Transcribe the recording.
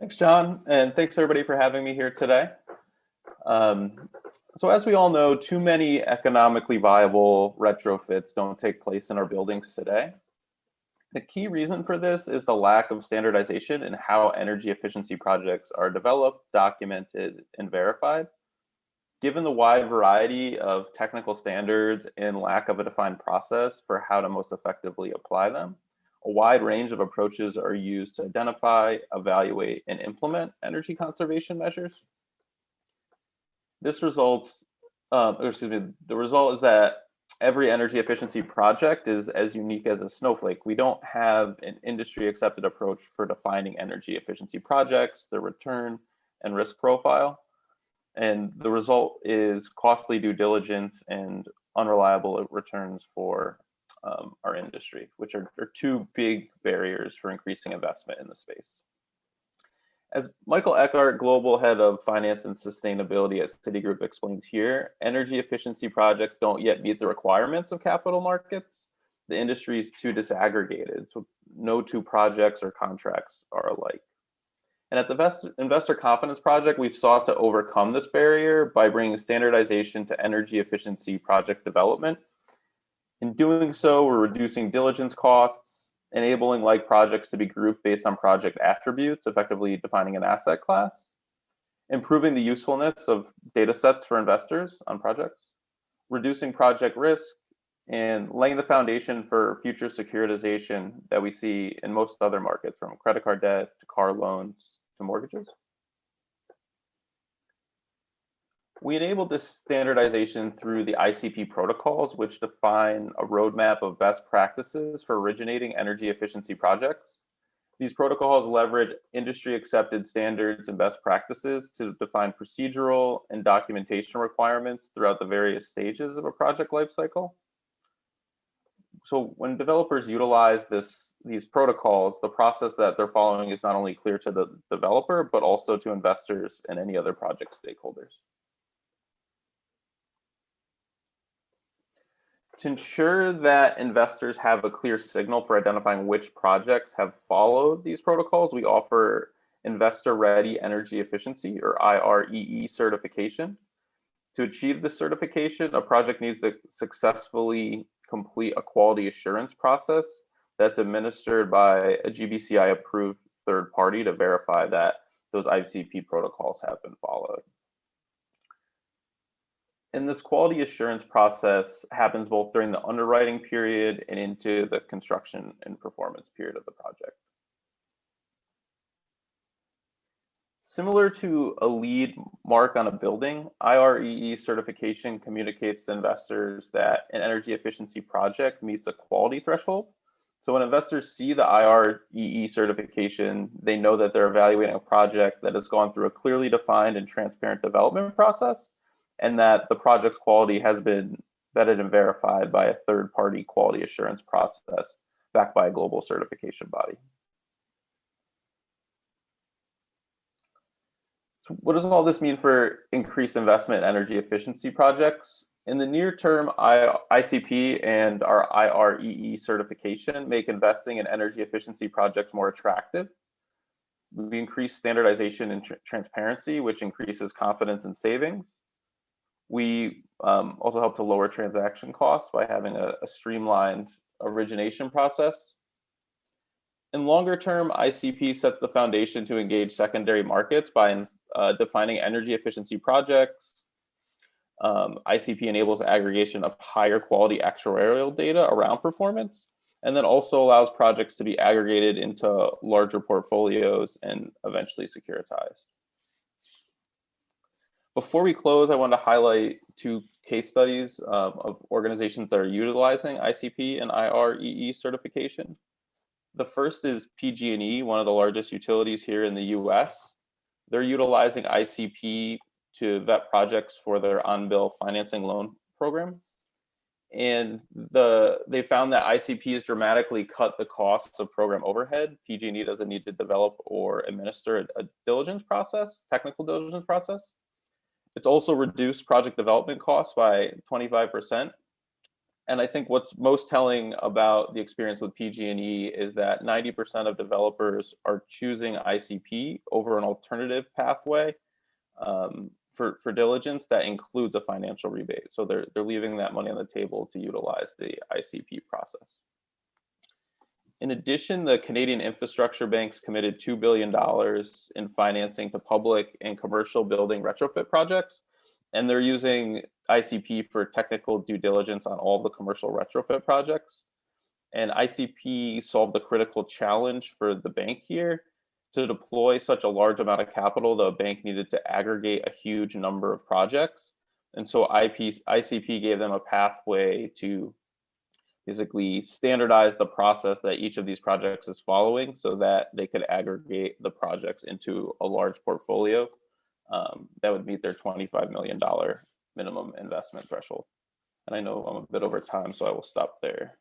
Thanks, John, and thanks everybody for having me here today. So as we all know, too many economically viable retrofits don't take place in our buildings today. The key reason for this is the lack of standardization in how energy efficiency projects are developed, documented, and verified. Given the wide variety of technical standards and lack of a defined process for how to most effectively apply them, a wide range of approaches are used to identify, evaluate, and implement energy conservation measures. This results, the result is that every energy efficiency project is as unique as a snowflake. We don't have an industry accepted approach for defining energy efficiency projects, their return and risk profile. And the result is costly due diligence and unreliable returns for our industry, which are two big barriers for increasing investment in the space. As Michael Eckhart, Global Head of Finance and Sustainability at Citigroup explains here, energy efficiency projects don't yet meet the requirements of capital markets. The industry is too disaggregated, so no two projects or contracts are alike. And at the Investor Confidence Project, we've sought to overcome this barrier by bringing standardization to energy efficiency project development. In doing so, we're reducing diligence costs, enabling like projects to be grouped based on project attributes, effectively defining an asset class, improving the usefulness of data sets for investors on projects, reducing project risk, and laying the foundation for future securitization that we see in most other markets, from credit card debt to car loans to mortgages. We enable this standardization through the ICP protocols, which define a roadmap of best practices for originating energy efficiency projects. These protocols leverage industry accepted standards and best practices to define procedural and documentation requirements throughout the various stages of a project lifecycle. So when developers utilize these protocols, the process that they're following is not only clear to the developer, but also to investors and any other project stakeholders. To ensure that investors have a clear signal for identifying which projects have followed these protocols, we offer Investor-Ready Energy Efficiency, or IREE certification. To achieve this certification, a project needs to successfully complete a quality assurance process that's administered by a GBCI-approved third party to verify that those ICP protocols have been followed. And this quality assurance process happens both during the underwriting period and into the construction and performance period of the project. Similar to a LEED mark on a building, IREE certification communicates to investors that an energy efficiency project meets a quality threshold. So when investors see the IREE certification, they know that they're evaluating a project that has gone through a clearly defined and transparent development process, and that the project's quality has been vetted and verified by a third-party quality assurance process backed by a global certification body. So what does all this mean for increased investment in energy efficiency projects? In the near term, ICP and our IREE certification make investing in energy efficiency projects more attractive. We increase standardization and transparency, which increases confidence and savings. We also help to lower transaction costs by having a streamlined origination process. In longer term, ICP sets the foundation to engage secondary markets by defining energy efficiency projects. ICP enables aggregation of higher quality actuarial data around performance, and then also allows projects to be aggregated into larger portfolios and eventually securitized. Before we close, I want to highlight two case studies of organizations that are utilizing ICP and IREE certification. The first is PG&E, one of the largest utilities here in the US. They're utilizing ICP to vet projects for their on-bill financing loan program. And they found that ICP has dramatically cut the costs of program overhead. PG&E doesn't need to develop or administer a diligence process, technical diligence process. It's also reduced project development costs by 25%. And I think what's most telling about the experience with PG&E is that 90% of developers are choosing ICP over an alternative pathway for diligence that includes a financial rebate. So they're leaving that money on the table to utilize the ICP process. In addition, the Canadian infrastructure banks committed $2 billion in financing to public and commercial building retrofit projects. And they're using ICP for technical due diligence on all the commercial retrofit projects. And ICP solved the critical challenge for the bank here. To deploy such a large amount of capital, the bank needed to aggregate a huge number of projects. And so ICP gave them a pathway to basically standardize the process that each of these projects is following so that they could aggregate the projects into a large portfolio that would meet their $25 million minimum investment threshold. And I know I'm a bit over time, so I will stop there.